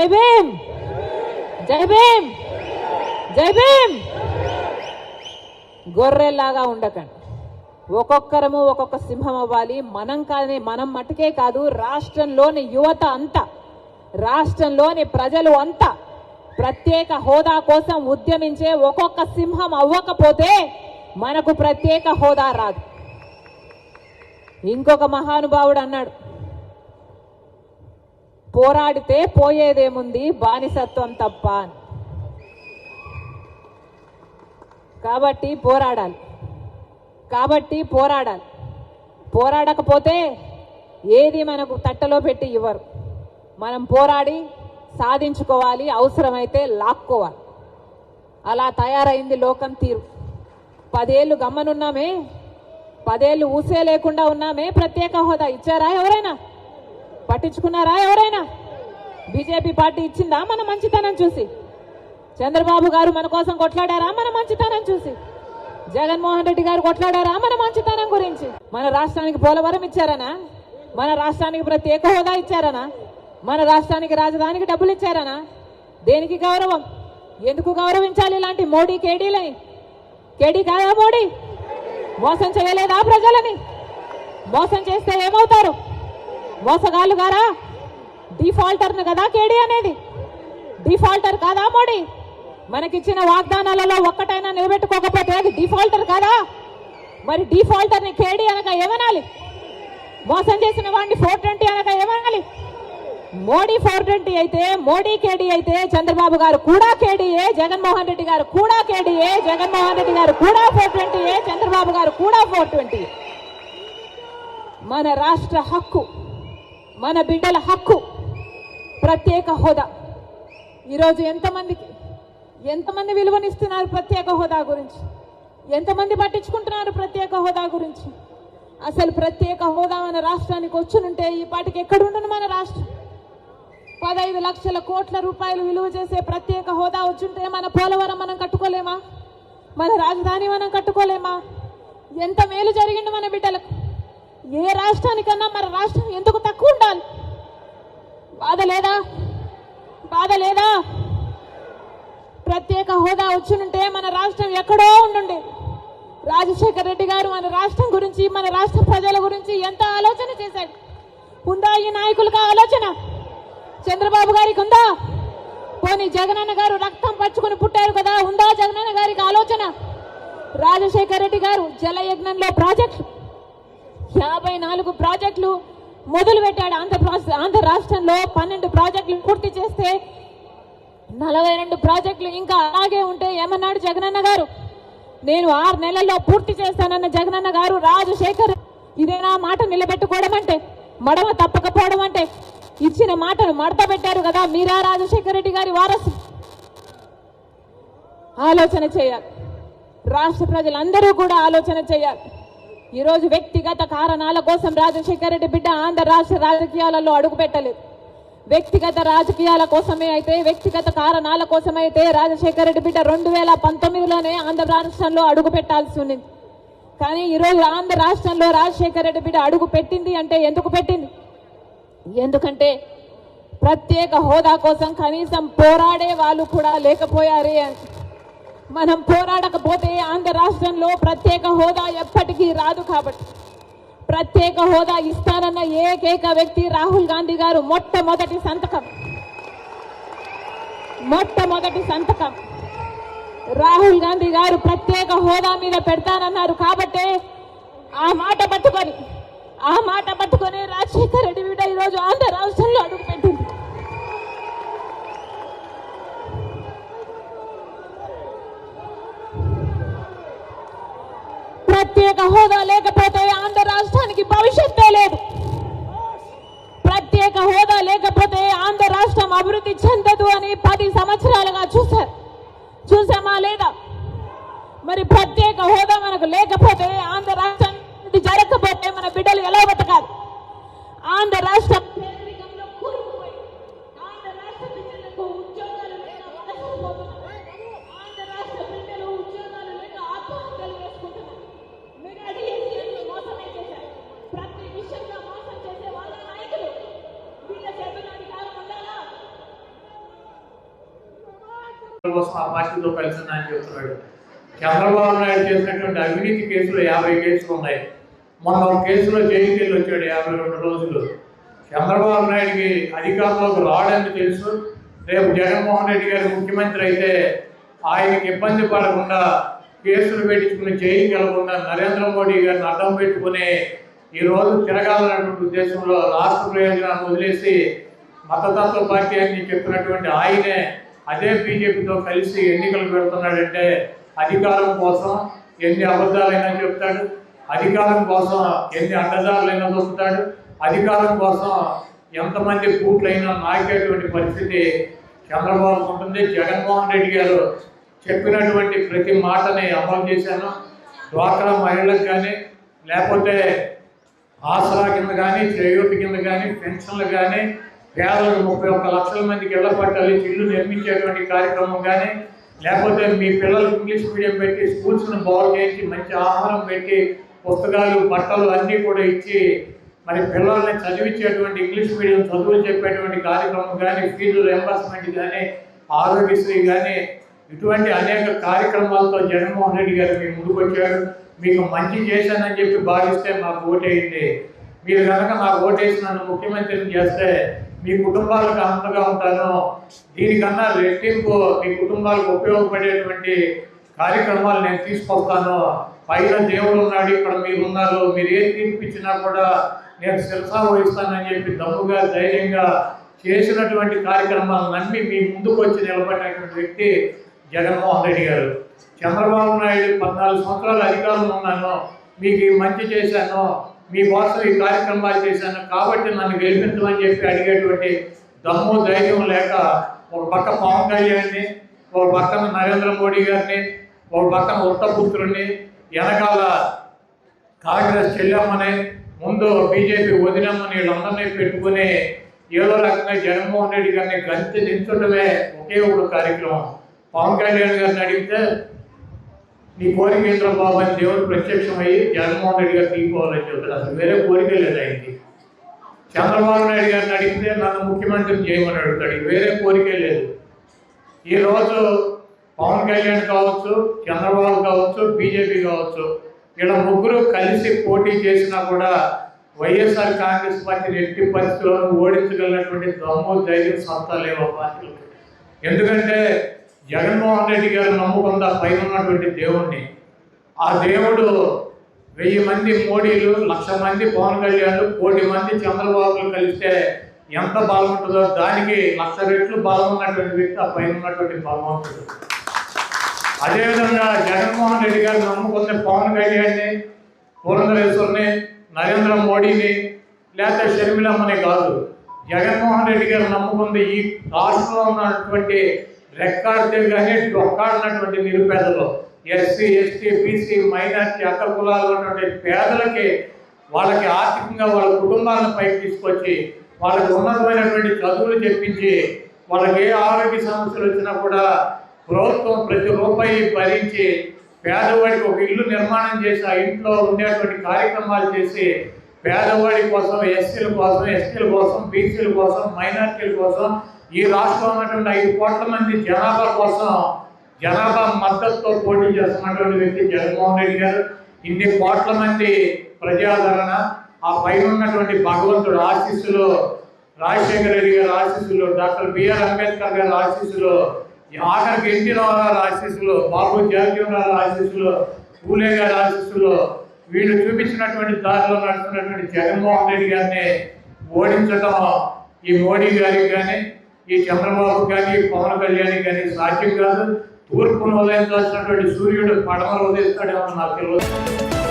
జై భీమ్, జై భీమ్, జై భీమ్. గొర్రెల్లాగా ఉండకండి. ఒక్కొక్కరము ఒక్కొక్క సింహం అవ్వాలి. మనం మట్టుకే కాదు, రాష్ట్రంలోని యువత అంతా, రాష్ట్రంలోని ప్రజలు అంతా ప్రత్యేక హోదా కోసం ఉద్యమించే ఒక్కొక్క సింహం అవ్వకపోతే మనకు ప్రత్యేక హోదా రాదు. ఇంకొక మహానుభావుడు అన్నాడు, పోరాడితే పోయేదేముంది బానిసత్వం తప్ప అని. కాబట్టి పోరాడాలి. పోరాడకపోతే ఏది మనకు తట్టలో పెట్టి ఇవ్వరు. మనం పోరాడి సాధించుకోవాలి, అవసరమైతే లాక్కోవాలి. అలా తయారైంది లోకం తీరు. 10 ఏళ్ళు గమ్మనున్నామే, 10 ఏళ్ళు ఊసే లేకుండా ఉన్నామే. ప్రత్యేక హోదా ఇచ్చారా ఎవరైనా? పట్టించుకున్నారా ఎవరైనా? బీజేపీ పార్టీ ఇచ్చిందా మన మంచితనం చూసి? చంద్రబాబు గారు మన కోసం కొట్లాడారా మన మంచితనం చూసి? జగన్మోహన్ రెడ్డి గారు కొట్లాడారా మన మంచితనం గురించి? మన రాష్ట్రానికి పోలవరం ఇచ్చారనా? మన రాష్ట్రానికి ప్రత్యేక హోదా ఇచ్చారనా? మన రాష్ట్రానికి రాజధానికి డబ్బులు ఇచ్చారనా? దేనికి గౌరవం? ఎందుకు గౌరవించాలి ఇలాంటి మోడీ కేడీలని? కేడీ కాదా మోడీ? మోసం చేయలేదా ప్రజలని? మోసం చేస్తే ఏమవుతారు? మోసగాళ్ళు గారా? డిఫాల్టర్ను కదా కేడీ అనేది. డిఫాల్టర్ కాదా మోడీ? మనకిచ్చిన వాగ్దానాలలో ఒక్కటైనా నిలబెట్టుకోకపోతే అది డిఫాల్టర్ కాదా? మరి డిఫాల్టర్ని కేడీ అనక ఏమనాలి? మోసం చేసిన వాడిని 420 అనక ఏమనాలి? మోడీ 420 అయితే, మోడీ కేడీ అయితే చంద్రబాబు గారు కూడా కేడీయే, జగన్మోహన్ రెడ్డి గారు కూడా కేడీయే, జగన్మోహన్ రెడ్డి గారు కూడా 420, చంద్రబాబు గారు కూడా 420. మన రాష్ట్ర హక్కు, మన బిడ్డల హక్కు ప్రత్యేక హోదా. ఈరోజు ఎంతమంది విలువనిస్తున్నారు ప్రత్యేక హోదా గురించి? ఎంతమంది పట్టించుకుంటున్నారు ప్రత్యేక హోదా గురించి? అసలు ప్రత్యేక హోదా మన రాష్ట్రానికి వచ్చునుంటే ఈ పాటికి ఎక్కడుండును మన రాష్ట్రం? 15 లక్షల కోట్ల రూపాయలు విలువ చేసే ప్రత్యేక హోదా వచ్చుంటే మన పోలవరం మనం కట్టుకోలేమా? మన రాజధాని మనం కట్టుకోలేమా? ఎంత మేలు జరిగింది మన బిడ్డలకు. ఏ రాష్ట్రానికన్నా మన రాష్ట్రం ఎందుకు తక్కువ ఉండాలి? బాధ లేదా? ప్రత్యేక హోదా వచ్చునుంటే మన రాష్ట్రం ఎక్కడో ఉండుండే. రాజశేఖర్ రెడ్డి గారు మన రాష్ట్రం గురించి, మన రాష్ట్ర ప్రజల గురించి ఎంత ఆలోచన చేశాడు. ఉందా ఈ నాయకులకు ఆలోచన? చంద్రబాబు గారికి ఉందా? పోనీ జగనన్న గారు రక్తం పచ్చుకొని పుట్టారు కదా, ఉందా జగనన్న గారికి ఆలోచన? రాజశేఖర్ రెడ్డి గారు జలయజ్ఞంలో ప్రాజెక్టులు 54 ప్రాజెక్టులు మొదలు పెట్టాడు. ఆంధ్ర రాష్ట్రంలో 12 ప్రాజెక్టులు పూర్తి చేస్తే 42 ప్రాజెక్టులు ఇంకా అలాగే ఉంటే ఏమన్నాడు జగనన్న గారు? నేను 6 నెలల్లో పూర్తి చేస్తానన్న జగనన్న గారు రాజశేఖర్, ఇదేనా మాట నిలబెట్టుకోవడం అంటే? మడమ తప్పకపోవడం అంటే? ఇచ్చిన మాటను మడత పెట్టారు కదా, మీరా రాజశేఖర్ రెడ్డి గారి వారసు? ఆలోచన చేయాలి. రాష్ట్ర ప్రజలందరూ కూడా ఆలోచన చేయాలి. ఈరోజు వ్యక్తిగత కారణాల కోసం రాజశేఖర్ రెడ్డి బిడ్డ ఆంధ్ర రాష్ట్ర రాజకీయాలలో అడుగు పెట్టలేదు. వ్యక్తిగత రాజకీయాల కోసమే అయితే, వ్యక్తిగత కారణాల కోసమైతే రాజశేఖర్ రెడ్డి బిడ్డ 2019లోనే ఆంధ్ర రాష్ట్రంలో అడుగు పెట్టాల్సి ఉంది. కానీ ఈరోజు ఆంధ్ర రాష్ట్రంలో రాజశేఖర్ రెడ్డి బిడ్డ అడుగు పెట్టింది అంటే ఎందుకు పెట్టింది? ఎందుకంటే ప్రత్యేక హోదా కోసం కనీసం పోరాడే వాళ్ళు కూడా లేకపోయారే అని. మనం పోరాడకపోతే ఆంధ్ర రాష్ట్రంలో ప్రత్యేక హోదా ఎప్పటికీ రాదు. కాబట్టి ప్రత్యేక హోదా ఇస్తానన్న ఏకైక వ్యక్తి రాహుల్ గాంధీ గారు. మొట్టమొదటి సంతకం రాహుల్ గాంధీ గారు ప్రత్యేక హోదా మీద పెడతానన్నారు. కాబట్టి ఆ మాట పట్టుకొని రాజశేఖర్ రెడ్డి బిడ్డ ఈరోజు ఆంధ్ర రాష్ట్రంలో అడుగుపెట్టింది. ప్రత్యేక హోదా లేకపోతే ఆంధ్ర రాష్ట్రానికి భవిష్యత్తే లేదు. ప్రత్యేక హోదా లేకపోతే ఆంధ్ర రాష్ట్రం అభివృద్ధి చెందదు అని 10 సంవత్సరాలుగా చూసామా లేదా? మరి ప్రత్యేక హోదా మనకు లేకపోతే, ఆంధ్ర రాష్ట్రం జరగకపోతే మన బిడ్డలు ఎలా బతకాలి? ఆంధ్ర రాష్ట్రం కోసం ఆ పార్టీతో కలిసి అని చెప్తున్నాడు. చంద్రబాబు నాయుడు చేసినటువంటి అవినీతి కేసులు 50 కేసులు ఉన్నాయి. మొన్న ఒక కేసులో జైలుకి వెళ్ళి వచ్చాడు 52 రోజులు. చంద్రబాబు నాయుడికి అధికారంలోకి రావడానికి తెలుసు. రేపు జగన్మోహన్ రెడ్డి గారు ముఖ్యమంత్రి అయితే ఆయనకి ఇబ్బంది పడకుండా కేసులు పెట్టించుకుని జైలుకి వెళ్లకుండా నరేంద్ర మోడీ గారిని అడ్డం పెట్టుకుని ఈరోజు తిరగాలన్నటువంటి ఉద్దేశంలో రాష్ట్ర ప్రయోజనాన్ని వదిలేసి మతతత్వ పార్టీ అని చెప్పినటువంటి ఆయనే అదే బీజేపీతో కలిసి ఎన్నికలు పెడుతున్నాడంటే అధికారం కోసం ఎన్ని అబద్ధాలైనా చెప్తాడు, అధికారం కోసం ఎన్ని అడ్డదారులైనా దొరుకుతాడు, అధికారం కోసం ఎంతమంది బూట్లైనా నాకేటువంటి పరిస్థితి చంద్రబాబు ఉంటుంది. జగన్మోహన్ రెడ్డి గారు చెప్పినటువంటి ప్రతి మాటని అమలు చేశాను. డ్వాక్రా మహిళలకు కానీ లేకపోతే ఆసరా కింద కానీ చేయూత కింద కానీ పెన్షన్లు కానీ పేదలకు 31 లక్షల మందికి ఇళ్ల పట్టాలి ఇల్లు నిర్మించేటువంటి కార్యక్రమం కానీ లేకపోతే మీ పిల్లలకు ఇంగ్లీష్ మీడియం పెట్టి స్కూల్స్ను బాగు చేయించి మంచి ఆహారం పెట్టి పుస్తకాలు బట్టలు అన్నీ కూడా ఇచ్చి మరి పిల్లల్ని చదివించేటువంటి ఇంగ్లీష్ మీడియం చదువులు చెప్పేటువంటి కార్యక్రమం కానీ ఫీజు రియంబర్స్మెంట్ కానీ ఆరోగ్యశ్రీ కానీ ఇటువంటి అనేక కార్యక్రమాలతో జగన్మోహన్ రెడ్డి గారు మీ ముందుకు వచ్చాడు. మీకు మంచి చేశానని చెప్పి భావిస్తే మాకు ఓటేయండి. మీరు కనుక నాకు ఓటేసి నన్ను ముఖ్యమంత్రిని చేస్తే మీ కుటుంబాలకు అంతగా ఉంటాను. దీనికన్నా రెట్టింపు మీ కుటుంబాలకు ఉపయోగపడేటువంటి కార్యక్రమాలు నేను తీసుకొస్తాను. పైన దేవుడు ఉన్నాడు, ఇక్కడ మీరు ఉన్నారు, మీరు ఏం తీర్పిచ్చినా కూడా నేను శిరసా వహిస్తానని చెప్పి దమ్ముగా ధైర్యంగా చేసినటువంటి కార్యక్రమాలు నమ్మి మీ ముందుకు వచ్చి నిలబడినటువంటి వ్యక్తి జగన్మోహన్ రెడ్డి గారు. చంద్రబాబు నాయుడు 14 సంవత్సరాలు అధికారంలో ఉన్నాను, మీకు మంచి చేశాను, మీకోసం ఈ కార్యక్రమాలు చేశాను కాబట్టి నన్ను గెలిపించమని చెప్పి అడిగేటువంటి దమ్ము ధైర్యం లేక ఒక పక్క పవన్ కళ్యాణ్ని, ఒక పక్కన నరేంద్ర మోడీ గారిని, ఒక పక్కన ఉత్తపుత్రుడిని, వెనకాల కాంగ్రెస్ చెల్లెమ్మని, ముందు బీజేపీ వదినమ్మని వీళ్ళందరినీ పెట్టుకుని ఏదో రకంగా జగన్మోహన్ రెడ్డి గారిని గంతి దించడమే ఒకే ఒక కార్యక్రమం. పవన్ కళ్యాణ్ గారిని అడిగితే నీ కోరిక ఏంద్ర బాబు అని దేవుడు ప్రత్యక్షమయ్యి జగన్మోహన్ రెడ్డి గారు తీసుకోవాలని చెప్తారు. అసలు వేరే కోరిక లేదు ఆయనకి. చంద్రబాబు నాయుడు గారిని అడిగితే నన్ను ముఖ్యమంత్రిని చేయమని అడుగుతాడు, వేరే కోరికే లేదు. ఈరోజు పవన్ కళ్యాణ్ కావచ్చు, చంద్రబాబు కావచ్చు, బీజేపీ కావచ్చు, వీళ్ళ ముగ్గురు కలిసి పోటీ చేసినా కూడా వైఎస్ఆర్ కాంగ్రెస్ పార్టీని ఎట్టి పరిస్థితుల్లో ఓడించగలిగినటువంటి దమ్ము ధైర్యం సత్తా లేవు ఆ పార్టీలకు. ఎందుకంటే జగన్మోహన్ రెడ్డి గారు నమ్ముకుందా పైన ఉన్నటువంటి దేవుణ్ణి. ఆ దేవుడు 1000 మంది మోడీలు, 1,00,000 మంది పవన్ కళ్యాణ్, 1 కోటి మంది చంద్రబాబులు కలిస్తే ఎంత బలం ఉంటుందో దానికి 1,00,000 రెట్లు బలం ఉన్నటువంటి వ్యక్తి ఆ పైన ఉన్నటువంటి బలవంతుడు. అదేవిధంగా జగన్మోహన్ రెడ్డి గారు నమ్ముకున్న పవన్ కళ్యాణ్ని, పురంధరేశ్వరిని, నరేంద్ర మోడీని లేకపోతే షర్మిలమ్మని కాదు, జగన్మోహన్ రెడ్డి గారు నమ్ముకుంది ఈ రాష్ట్రంలో ఉన్నటువంటి రెక్కాడితే కానీ డొక్కాడినటువంటి నిరుపేదలు, ఎస్సీ, ఎస్టీ, బీసీ, మైనార్టీ, అగ్ర కులాలు ఉన్నటువంటి పేదలకి వాళ్ళకి ఆర్థికంగా వాళ్ళ కుటుంబాలను పైకి తీసుకొచ్చి వాళ్ళకి ఉన్నతమైనటువంటి చదువులు చెప్పించి వాళ్ళకి ఏ ఆరోగ్య సమస్యలు వచ్చినా కూడా ప్రభుత్వం ప్రతి రూపాయి భరించి పేదవాడికి ఒక ఇల్లు నిర్మాణం చేసి ఆ ఇంట్లో ఉండేటువంటి కార్యక్రమాలు చేసి పేదవాడి కోసం, ఎస్సీల కోసం, ఎస్టీల కోసం, బీసీల కోసం, మైనార్టీల కోసం, ఈ రాష్ట్రంలో ఉన్నటువంటి 5 కోట్ల మంది జనాభా కోసం జనాభా మద్దతుతో పోటీ చేస్తున్నటువంటి వ్యక్తి జగన్మోహన్ రెడ్డి గారు. ఇన్ని కోట్ల మంది ప్రజాదరణ, ఆ పైన ఉన్నటువంటి భగవంతుడు ఆశీస్సులు, రాజశేఖర రెడ్డి గారి ఆశీస్సులు, డాక్టర్ బిఆర్ అంబేద్కర్ గారి ఆశీస్సులు, ఆఖరికి ఎన్టీ రామారావు ఆశీస్సులు, బాబు జగజ్జీవనరావు ఆశీస్సులు, పూలే గారి ఆశీస్సులు, వీళ్ళు చూపించినటువంటి దారిలో నడుస్తున్నటువంటి జగన్మోహన్ రెడ్డి గారిని ఓడించడం ఈ మోడీ గారికి కానీ, ఈ చంద్రబాబు కానీ, పవన్ కళ్యాణ్ కానీ సాధ్యం కాదు. తూర్పును ఉదయించాల్సినటువంటి సూర్యుడు పడమలు ఉదయిస్తాడేమో నాకు తెలియదు.